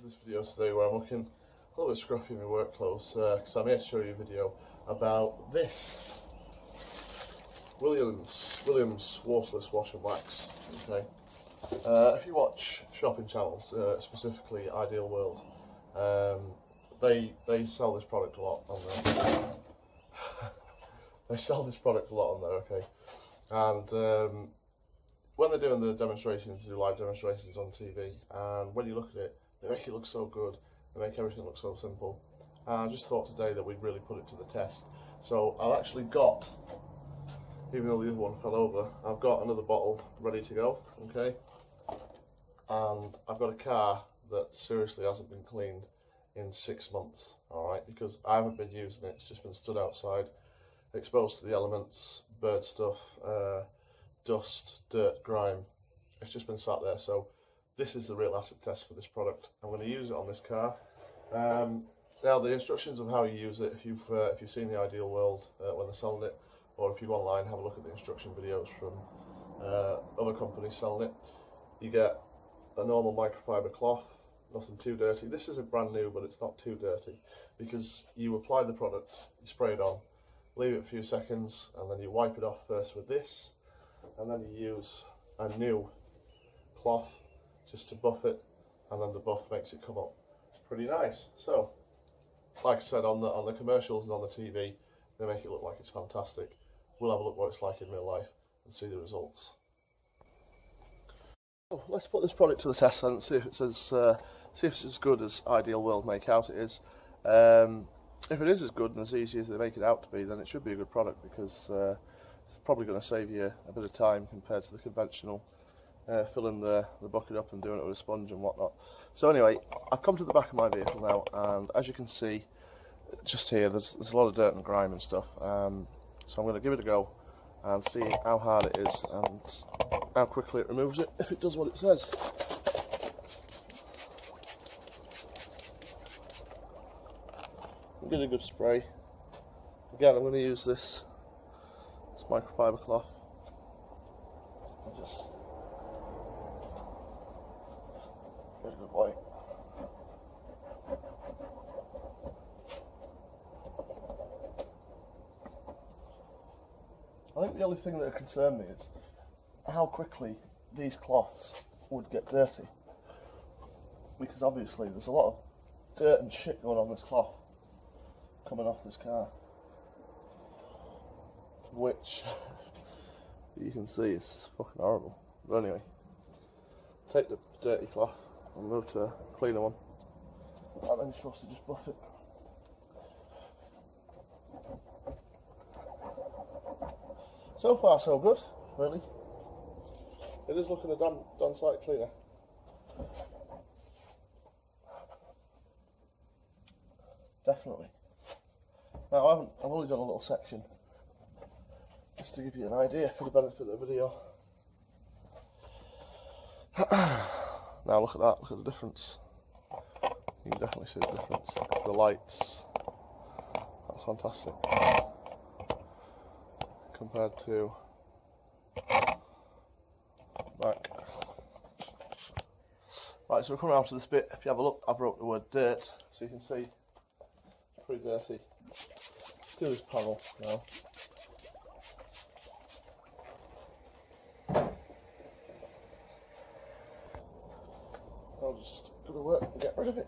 this video today where I'm looking a little bit scruffy in my work clothes because I'm here to show you a video about this Williams waterless wash and wax. Okay, if you watch shopping channels, specifically Ideal World, they sell this product a lot on there. They sell this product a lot on there, okay, and when they're doing the demonstrations, they do live demonstrations on TV, and when you look at it, they make it look so good, they make everything look so simple. And I just thought today that we'd really put it to the test. So I've actually got, even though the other one fell over, I've got another bottle ready to go, okay? And I've got a car that seriously hasn't been cleaned in 6 months, alright? Because I haven't been using it, it's just been stood outside, exposed to the elements, bird stuff, dust, dirt, grime. It's just been sat there. So this is the real acid test for this product. I'm going to use it on this car. Now the instructions of how you use it, if you've seen the Ideal World when they're selling it, or if you go online, have a look at the instruction videos from other companies selling it. You get a normal microfiber cloth, nothing too dirty. This isn't brand new, but it's not too dirty because you apply the product, you spray it on, leave it a few seconds, and then you wipe it off first with this, and then you use a new cloth just to buff it, and then the buff makes it come up. It's pretty nice. So, like I said, on the commercials and on the TV, they make it look like it's fantastic. We'll have a look what it's like in real life and see the results. So, let's put this product to the test and see if it's as good as Ideal World make out it is. If it is as good and as easy as they make it out to be, then it should be a good product because it's probably going to save you a bit of time compared to the conventional filling the bucket up and doing it with a sponge and whatnot. So anyway, I've come to the back of my vehicle now, and as you can see, just here, there's a lot of dirt and grime and stuff. So I'm going to give it a go and see how hard it is and how quickly it removes it, if it does what it says. Give it a good spray. Again, I'm going to use this microfiber cloth and just get a good wipe. I think the only thing that concerned me is how quickly these cloths would get dirty, because obviously there's a lot of dirt and shit going on this cloth coming off this car, which you can see is fucking horrible. But anyway, take the dirty cloth and move to a cleaner one, and then you're supposed to just buff it. So far so good, really. It is looking a damn sight cleaner. Definitely. Now I've only done a little section just to give you an idea for the benefit of the video. Now look at that, look at the difference. You can definitely see the difference. The lights, that's fantastic. Compared to back. Right, so we're coming out to this bit. If you have a look, I've wrote the word dirt, so you can see it's pretty dirty. Let's do this panel now. I'll just go to work and get rid of it.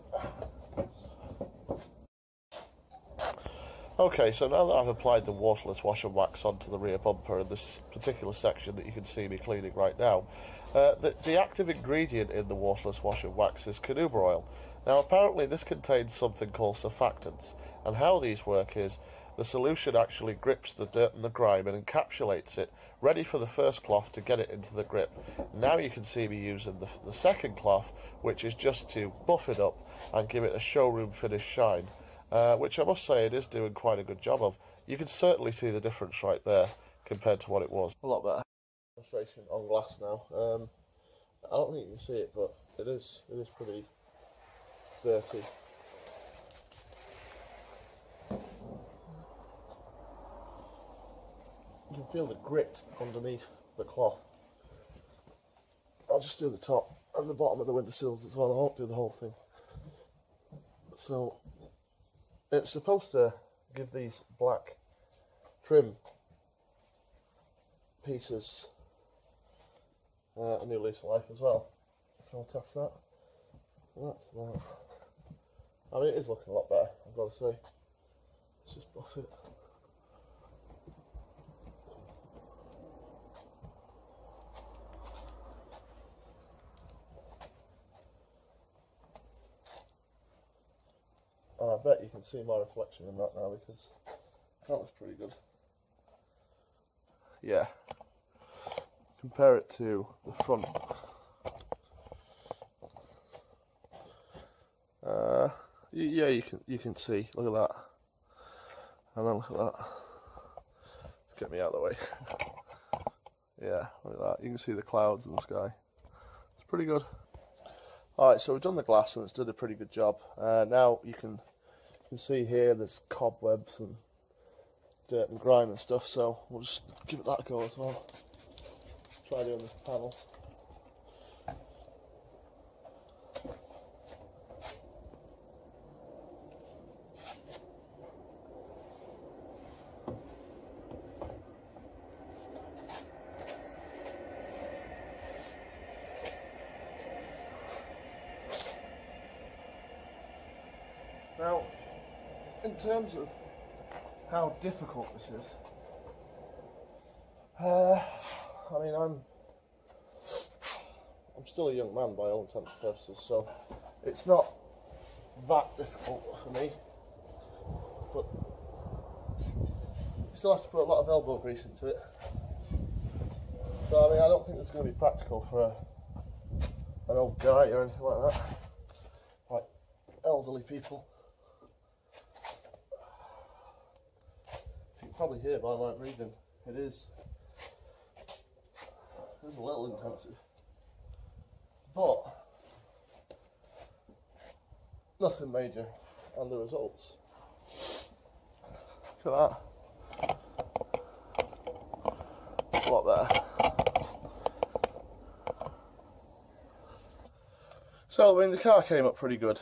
Okay, so now that I've applied the waterless wash and wax onto the rear bumper in this particular section that you can see me cleaning right now, the active ingredient in the waterless wash and wax is carnauba oil. Now apparently this contains something called surfactants, and how these work is the solution actually grips the dirt and the grime and encapsulates it, ready for the first cloth to get it into the grip. Now you can see me using the second cloth, which is just to buff it up and give it a showroom finish shine. Which I must say it is doing quite a good job of. You can certainly see the difference right there compared to what it was. A lot better. Demonstration on glass now. I don't think you can see it, but it is pretty dirty. You can feel the grit underneath the cloth. I'll just do the top and the bottom of the windowsills as well. I won't do the whole thing. So it's supposed to give these black trim pieces a new lease of life as well. So I'll test that. That's that. I mean, it is looking a lot better, I've got to say. Let's just buff it. And I bet you can see my reflection in that now, because that looks pretty good. Yeah. Compare it to the front. Yeah, you can see. Look at that. And then look at that. Let's get me out of the way. Yeah, look at that. You can see the clouds in the sky. It's pretty good. Alright, so we've done the glass and it's done a pretty good job. Now you can see here there's cobwebs and dirt and grime and stuff, so we'll just give it that a go as well. Try doing this panel. Now, in terms of how difficult this is, I mean, I'm still a young man by all intents and purposes, so it's not that difficult for me, but you still have to put a lot of elbow grease into it. So I mean, I don't think this is going to be practical for an old guy or anything like that, like elderly people. You can probably hear by my breathing, it is a little intensive, but nothing major, and the results, look at that, it's a lot better. So I mean, the car came up pretty good.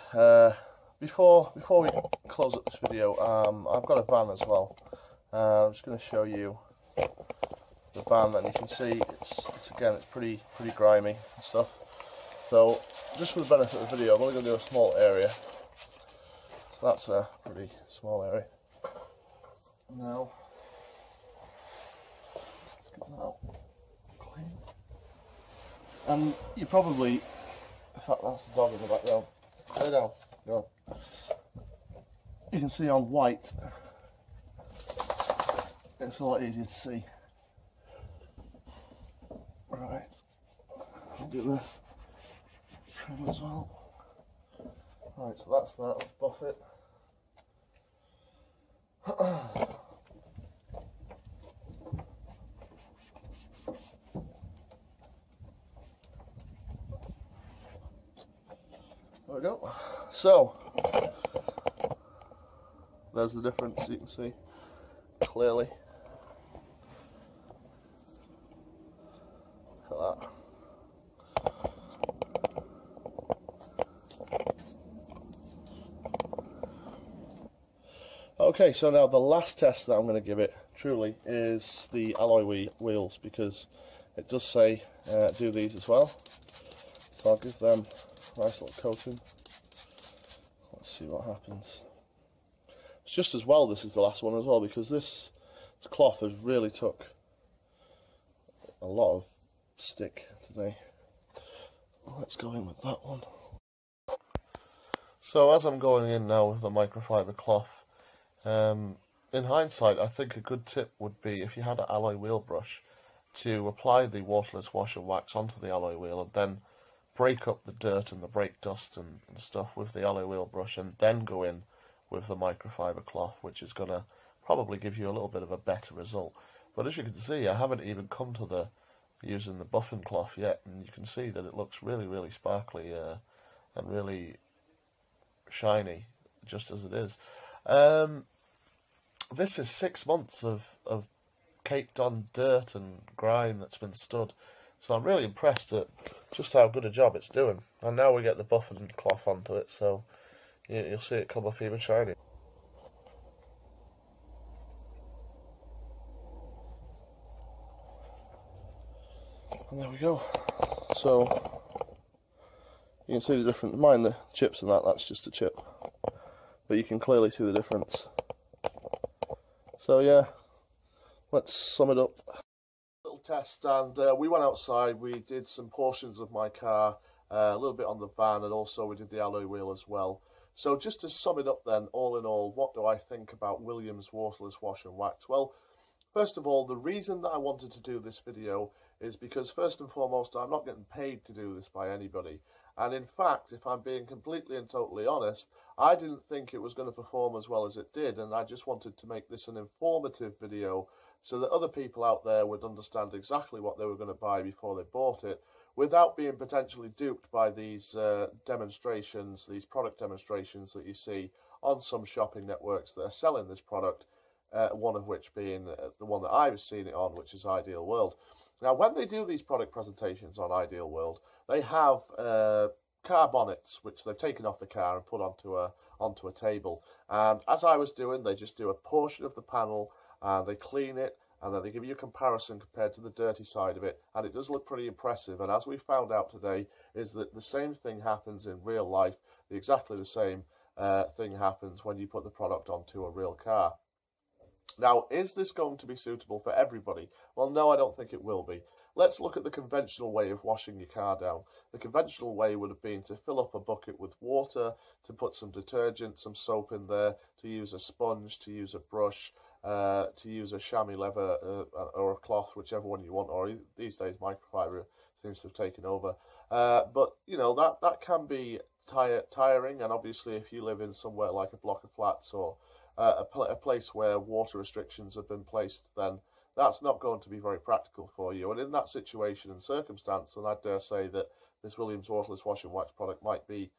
Before we close up this video, I've got a van as well. I'm just going to show you the van, and you can see it's pretty grimy and stuff. So just for the benefit of the video, I'm only going to do a small area. So that's a pretty small area. Now let's get that out clean. And you probably, in fact, that's the dog in the background. Lay down. Go on. You can see on white, it's a lot easier to see. Right, I'll do the trim as well. Right, so that's that. Let's buff it. There we go. So there's the difference, you can see clearly. Look at that. Okay, so now the last test that I'm going to give it, truly, is the alloy wheels, because it does say do these as well. So I'll give them a nice little coating. Let's see what happens. It's just as well this is the last one as well, because this cloth has really took a lot of stick today. Let's go in with that one. So as I'm going in now with the microfiber cloth, in hindsight, I think a good tip would be, if you had an alloy wheel brush, to apply the waterless wash and wax onto the alloy wheel and then break up the dirt and the brake dust and stuff with the alloy wheel brush, and then go in with the microfiber cloth, which is going to probably give you a little bit of a better result. But as you can see, I haven't even come to the using the buffing cloth yet, and you can see that it looks really sparkly and really shiny, just as it is. This is 6 months of caked on dirt and grime that's been stood, so I'm really impressed at just how good a job it's doing. And now we get the buffing cloth onto it, so you'll see it come up even shiny. And there we go. So you can see the difference. Mind the chips and that's just a chip, but you can clearly see the difference. So yeah, let's sum it up. Little test, and we went outside. We did some portions of my car, a little bit on the van, and also we did the alloy wheel as well. So just to sum it up then, all in all, what do I think about Williams waterless wash and wax? Well, first of all, the reason that I wanted to do this video is because, first and foremost, I'm not getting paid to do this by anybody. And in fact, if I'm being completely and totally honest, I didn't think it was going to perform as well as it did, and I just wanted to make this an informative video so that other people out there would understand exactly what they were going to buy before they bought it, without being potentially duped by these demonstrations, these product demonstrations that you see on some shopping networks that are selling this product. One of which being the one that I've seen it on, which is Ideal World. Now, when they do these product presentations on Ideal World, they have car bonnets, which they've taken off the car and put onto a table. And as I was doing, they just do a portion of the panel, and they clean it, and then they give you a comparison compared to the dirty side of it, and it does look pretty impressive. And as we found out today, is that the same thing happens in real life. Exactly the same thing happens when you put the product onto a real car. Now, is this going to be suitable for everybody? Well, no, I don't think it will be. Let's look at the conventional way of washing your car down. The conventional way would have been to fill up a bucket with water, to put some detergent, some soap in there, to use a sponge, to use a brush, to use a chamois leather or a cloth, whichever one you want, or these days microfiber seems to have taken over. But, you know, that can be tiring, and obviously if you live in somewhere like a block of flats or a place where water restrictions have been placed, then that's not going to be very practical for you. And in that situation and circumstance, then I dare say that this Williams waterless wash and wax product might be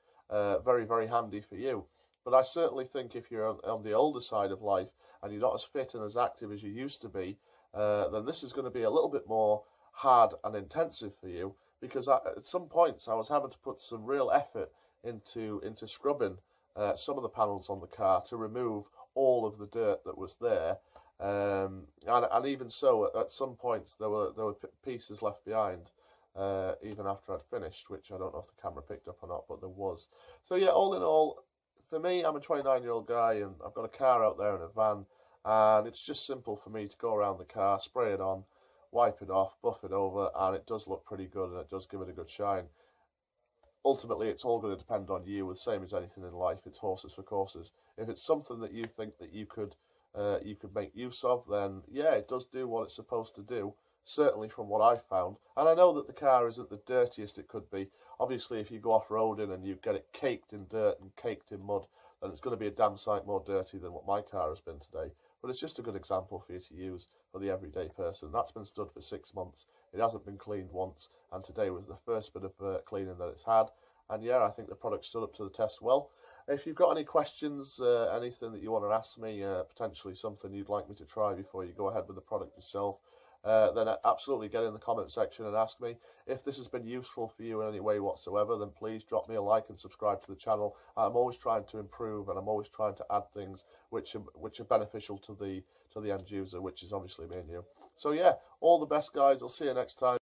very, very handy for you. But I certainly think if you're on the older side of life and you're not as fit and as active as you used to be, then this is going to be a little bit more hard and intensive for you, because at some points I was having to put some real effort into scrubbing some of the panels on the car to remove all of the dirt that was there, and even so, at some points there were pieces left behind, even after I'd finished, which I don't know if the camera picked up or not, but there was. So yeah, all in all, for me, I'm a 29-year-old guy, and I've got a car out there and a van, and it's just simple for me to go around the car, spray it on, wipe it off, buff it over, and it does look pretty good, and it does give it a good shine. Ultimately, it's all going to depend on you, the same as anything in life. It's horses for courses. If it's something that you think that you could make use of, then yeah, it does do what it's supposed to do, certainly from what I've found. And I know that the car isn't the dirtiest it could be. Obviously, if you go off-roading and you get it caked in dirt and caked in mud, then it's going to be a damn sight more dirty than what my car has been today. But it's just a good example for you to use for the everyday person. That's been stood for 6 months. It hasn't been cleaned once, and today was the first bit of cleaning that it's had. And yeah, I think the product stood up to the test well. If you've got any questions, anything that you want to ask me, potentially something you'd like me to try before you go ahead with the product yourself, then absolutely get in the comment section and ask me. If this has been useful for you in any way whatsoever, then please drop me a like and subscribe to the channel. I'm always trying to improve, and I'm always trying to add things which are beneficial to the end user, which is obviously me and you. So yeah, all the best, guys. I'll see you next time.